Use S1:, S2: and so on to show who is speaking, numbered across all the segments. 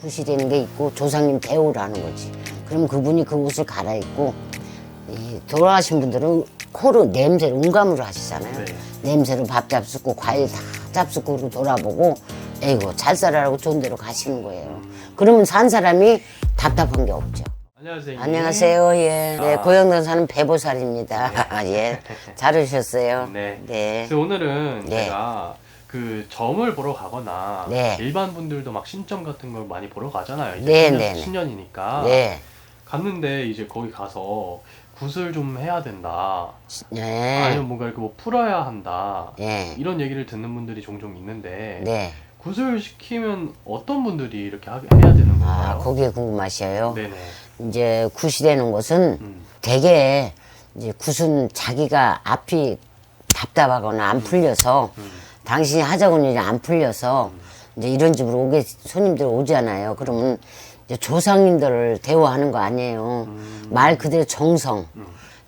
S1: 굿이 되는 게 있고 조상님 대우라는 거지. 그럼 그분이 그 옷을 갈아입고 이 돌아가신 분들은 코로 냄새로 음감으로 하시잖아요.
S2: 네.
S1: 냄새로 밥 잡숫고 과일 다 잡숫고 그러고 돌아보고 에이고 잘 살아라고 좋은 데로 가시는 거예요. 그러면 산 사람이 답답한 게 없죠.
S2: 안녕하세요.
S1: 안녕하세요. 예. 네,
S2: 아.
S1: 고영동 사는 배보살입니다. 예. 잘 오셨어요.
S2: 네.
S1: 네.
S2: 그래서 오늘은
S1: 네.
S2: 제가 그 점을 보러 가거나
S1: 네.
S2: 일반 분들도 막 신점 같은 걸 많이 보러 가잖아요. 이제
S1: 네,
S2: 신년,
S1: 네, 네.
S2: 신년이니까.
S1: 네.
S2: 갔는데 이제 거기 가서 굿을 좀 해야 된다.
S1: 네.
S2: 아니면 뭔가 이렇게 뭐 풀어야 한다.
S1: 네.
S2: 이런 얘기를 듣는 분들이 종종 있는데
S1: 네.
S2: 굿을 시키면 어떤 분들이 이렇게 해야 되는 건가요?
S1: 아, 그게 궁금하셔요.
S2: 네네.
S1: 이제 굿이 되는 것은 대개 이제 굿은 자기가 앞이 답답하거나 안 풀려서 당신이 하자고 일이 안 풀려서 이제 이런 집으로 오게 손님들 오잖아요. 그러면 이제 조상님들을 대우하는 거 아니에요. 말 그대로 정성.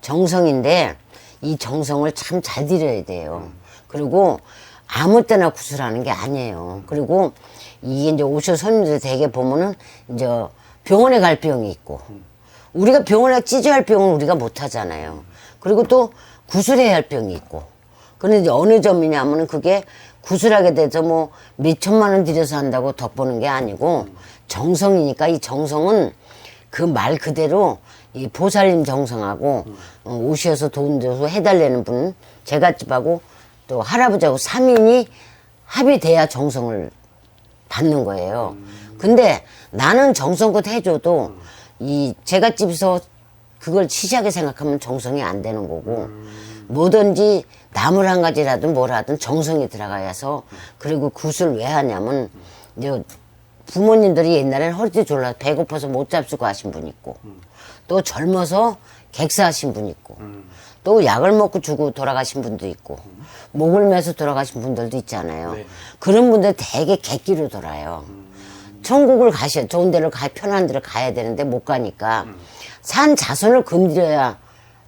S1: 정성인데 이 정성을 참 잘 드려야 돼요. 그리고 아무 때나 굿을 하는 게 아니에요. 그리고 이게 이제 오셔 손님들 대개 보면은 이제 병원에 갈 병이 있고 우리가 병원에 찌져할 병은 우리가 못 하잖아요. 그리고 또 구술해야 할 병이 있고. 그런데 이제 어느 점이냐면은 그게 구술하게 돼서 뭐 몇천만 원 들여서 한다고 덕보는 게 아니고 정성이니까 이 정성은 그 말 그대로 이 보살님 정성하고 오셔서 돈 줘서 해달라는 분은 제갓집하고 또 할아버지하고 3인이 합의돼야 정성을 받는 거예요. 근데 나는 정성껏 해줘도 이 제갓집에서 그걸 시시하게 생각하면 정성이 안 되는 거고 뭐든지 나물 한 가지라든 뭘 하든 정성이 들어가야서 그리고 굿을 왜 하냐면 이제 부모님들이 옛날에는 허리띠 졸라 배고파서 못 잡수고 하신 분 있고 또 젊어서 객사하신 분 있고 또 약을 먹고 주고 돌아가신 분도 있고 목을 매서 돌아가신 분들도 있잖아요.
S2: 네.
S1: 그런 분들 되게 객기로 돌아요. 천국을 가셔 좋은 데로 편한 데로 가야 되는데 못 가니까 산 자손을 건드려야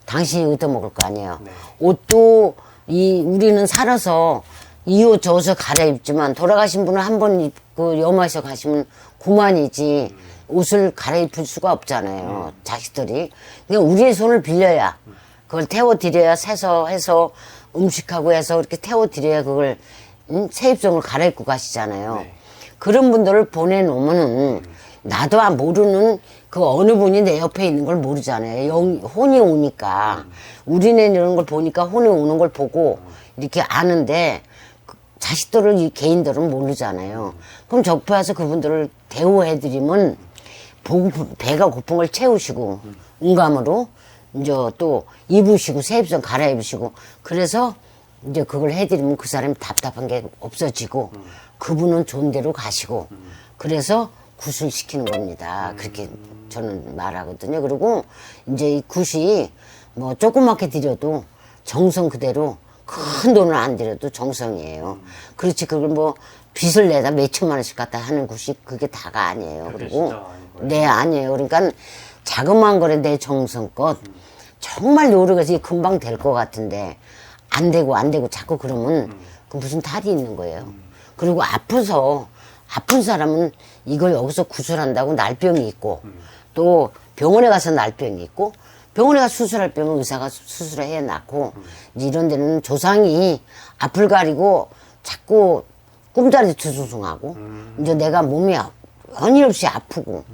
S1: 당신이 얻어먹을 거 아니에요.
S2: 네.
S1: 옷도 우리는 살아서 이 옷 저 옷을 갈아입지만 돌아가신 분은 한 번 그 염화에서 가시면 그만이지 옷을 갈아입을 수가 없잖아요. 자식들이. 그러니까 우리의 손을 빌려야 그걸 태워드려야 세서 해서 음식하고 해서 이렇게 태워드려야 그걸 세입성을 갈아입고 가시잖아요.
S2: 네.
S1: 그런 분들을 보내놓으면은 나도 모르는 그 어느 분이 내 옆에 있는 걸 모르잖아요. 혼이 오니까. 우리네 이런 걸 보니까 혼이 오는 걸 보고 이렇게 아는데 자식들을 이 개인들은 모르잖아요. 그럼 적폐 와서 그분들을 대우해드리면 배가 고픈 걸 채우시고 음감으로 이제 또 입으시고 세입성 갈아입으시고 그래서 이제 그걸 해드리면 그 사람이 답답한 게 없어지고 그분은 좋은 데로 가시고 그래서 굿을 시키는 겁니다. 그렇게 저는 말하거든요. 그리고 이제 이 굿이 뭐 조그맣게 드려도 정성 그대로 큰 돈을 안 들여도 정성이에요. 그렇지 그걸 뭐 빚을 내다 몇천만 원씩 갖다 하는 굿이 그게 다가 아니에요.
S2: 그게
S1: 그리고
S2: 진짜 아닌 거예요.
S1: 네 아니에요. 그러니까 자그마한 거래 내 정성껏 정말 노력해서 금방 될 것 같은데 안 되고 자꾸 그러면 그 무슨 탈이 있는 거예요. 그리고 아픈 사람은 이걸 여기서 구술한다고 날병이 있고 또 병원에 가서 날병이 있고 병원에 가서 수술할 병은 의사가 수술을 해 놨고 이런 데는 조상이 앞을 가리고 자꾸 꿈자리 투숭숭하고 이제 내가 몸이 연일없이 아프고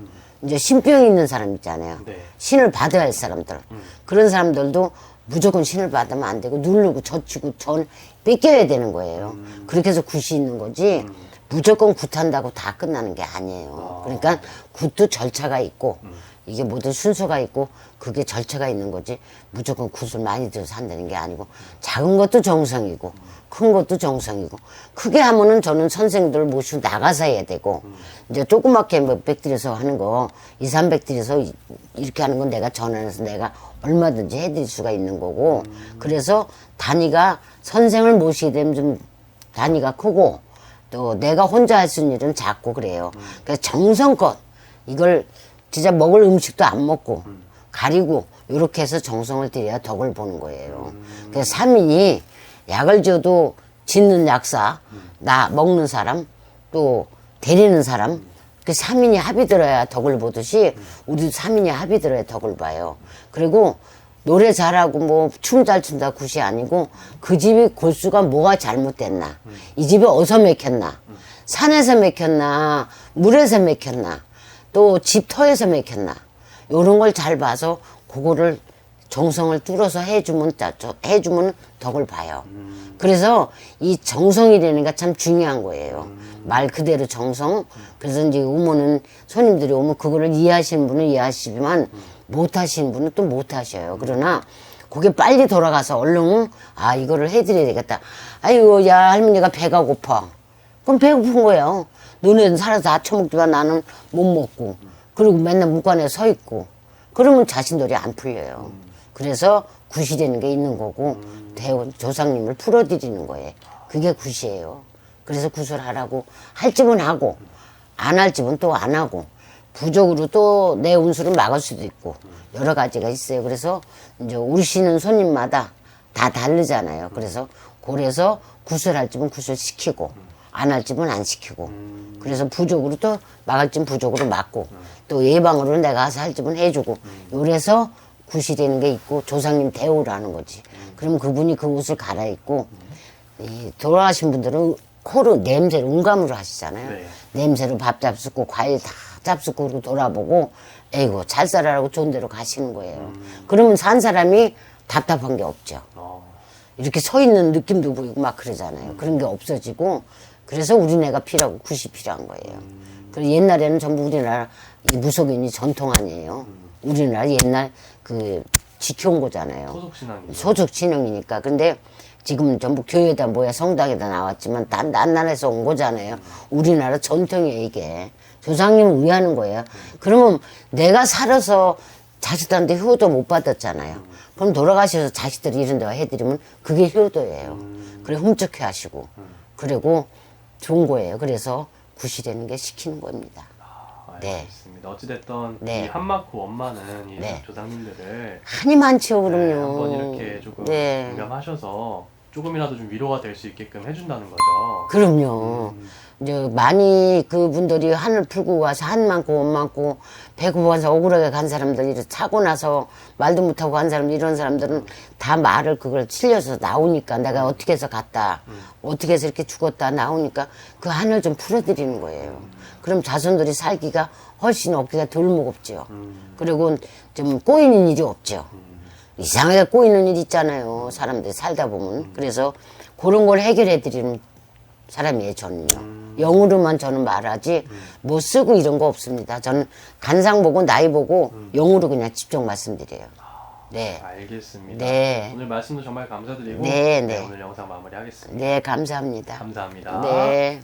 S1: 이제 신병이 있는 사람 있잖아요.
S2: 네.
S1: 신을 받아야 할 사람들. 그런 사람들도 무조건 신을 받으면 안 되고 누르고 젖히고 전 뺏겨야 되는 거예요. 그렇게 해서 굿이 있는 거지 무조건 굿한다고 다 끝나는 게 아니에요. 그러니까 굿도 절차가 있고 이게 모든 순서가 있고 그게 절차가 있는 거지 무조건 굿을 많이 들여서 한다는 게 아니고 작은 것도 정성이고 큰 것도 정성이고 크게 하면은 저는 선생님들 모시고 나가서 해야 되고 이제 조그맣게 몇백 들여서 하는 거 2, 300 들여서 이렇게 하는 건 내가 전화해서 내가 얼마든지 해드릴 수가 있는 거고 그래서 단위가 선생을 모시게 되면 좀 단위가 크고 또 내가 혼자 할 수 있는 일은 작고 그래요. 그래서 정성껏 이걸 진짜 먹을 음식도 안 먹고 가리고 이렇게 해서 정성을 들여야 덕을 보는 거예요. 그래서 3인이 약을 줘도 짓는 약사, 나 먹는 사람, 또 데리는 사람, 그 3인이 합이 들어야 덕을 보듯이 우리도 3인이 합이 들어야 덕을 봐요. 그리고 노래 잘하고 뭐 춤 잘 춘다 굿이 아니고 그 집이 골수가 뭐가 잘못됐나, 이 집이 어디서 맥혔나, 산에서 맥혔나 물에서 맥혔나 또 집터에서 맥혔나, 요런 걸 잘 봐서 그거를 정성을 뚫어서 해주면 덕을 봐요. 그래서 이 정성이라는 게 참 중요한 거예요. 말 그대로 정성. 그래서 이제 오면은 손님들이 오면 그거를 이해하시는 분은 이해하시지만 못 하시는 분은 또 못 하셔요. 그러나 그게 빨리 돌아가서 얼른 아 이거를 해드려야 되겠다. 아이고 야 할머니가 배가 고파. 그럼 배고픈 거예요. 너네는 살아서 다 처먹지만 나는 못 먹고 그리고 맨날 문간에 서 있고 그러면 자신들이 안 풀려요. 그래서 굿이 되는 게 있는 거고 조상님을 풀어드리는 거예요. 그게 굿이에요. 그래서 굿을 하라고 할 집은 하고 안 할 집은 또 안 하고 부족으로 또 내 운수를 막을 수도 있고 여러 가지가 있어요. 그래서 이제 오시는 손님마다 다 다르잖아요. 그래서 그래서 굿을 할 집은 굿을 시키고 안 할 집은 안 시키고 그래서 부족으로 또 막을 집은 부족으로 막고 또 예방으로 내가 가서 할 집은 해주고 요래서 굿이 되는 게 있고 조상님 대우라는 거지. 그럼 그분이 그 옷을 갈아입고 이 돌아가신 분들은 코로 냄새로 음감으로 하시잖아요.
S2: 네.
S1: 냄새로 밥 잡숫고 과일 다 잡숫고 그러고 돌아보고 에이고 잘 살아라고 좋은 데로 가시는 거예요. 그러면 산 사람이 답답한 게 없죠. 이렇게 서 있는 느낌도 보이고 막 그러잖아요. 그런 게 없어지고 그래서 우리네가 필요하고 굿이 필요한 거예요. 그리고 옛날에는 전부 우리나라 이 무속인이 전통 아니에요. 우리나라 옛날 그 지켜온 거잖아요.
S2: 소속신앙이죠.
S1: 소속신앙이니까. 근데 지금 전부 교회다 뭐야 성당에다 나왔지만 단 나라에서 온 거잖아요. 우리나라 전통이에요 이게. 조상님을 위하는 거예요. 그러면 내가 살아서 자식들한테 효도 못 받았잖아요. 그럼 돌아가셔서 자식들이 이런 데가 해드리면 그게 효도예요. 그래 훔쩍해 하시고 그리고 좋은 거예요. 그래서 굿이 되는 게 시키는 겁니다. 네.
S2: 알겠습니다. 어찌됐든
S1: 네.
S2: 이 한마코 엄마는 이
S1: 네.
S2: 조상님들을
S1: 한이 많죠,
S2: 네,
S1: 그럼요.
S2: 한번 이렇게 조금
S1: 네.
S2: 공감하셔서 조금이라도 좀 위로가 될 수 있게끔 해준다는 거죠.
S1: 그럼요. 이제 많이 그분들이 한을 풀고 와서 한 많고 원 많고 배고파서 억울하게 간 사람들 이렇게 차고 나서 말도 못하고 간 사람 이런 사람들은 다 말을 그걸 찔려서 나오니까 내가 어떻게 해서 갔다 어떻게 해서 이렇게 죽었다 나오니까 그 한을 좀 풀어드리는 거예요. 그럼 자손들이 살기가 훨씬 어깨가 덜 무겁죠. 그리고 좀 꼬이는 일이 없죠. 이상하게 꼬이는 일 있잖아요. 사람들이 살다 보면. 그래서 그런 걸 해결해 드리는 사람이에요, 저는요. 영으로만 저는 말하지, 뭐 쓰고 이런 거 없습니다. 저는 간상 보고 나이 보고 영으로 그냥 직접 말씀드려요. 네.
S2: 알겠습니다.
S1: 네.
S2: 오늘 말씀도 정말 감사드리고
S1: 네, 네.
S2: 오늘 영상 마무리하겠습니다.
S1: 네, 감사합니다.
S2: 감사합니다.
S1: 네.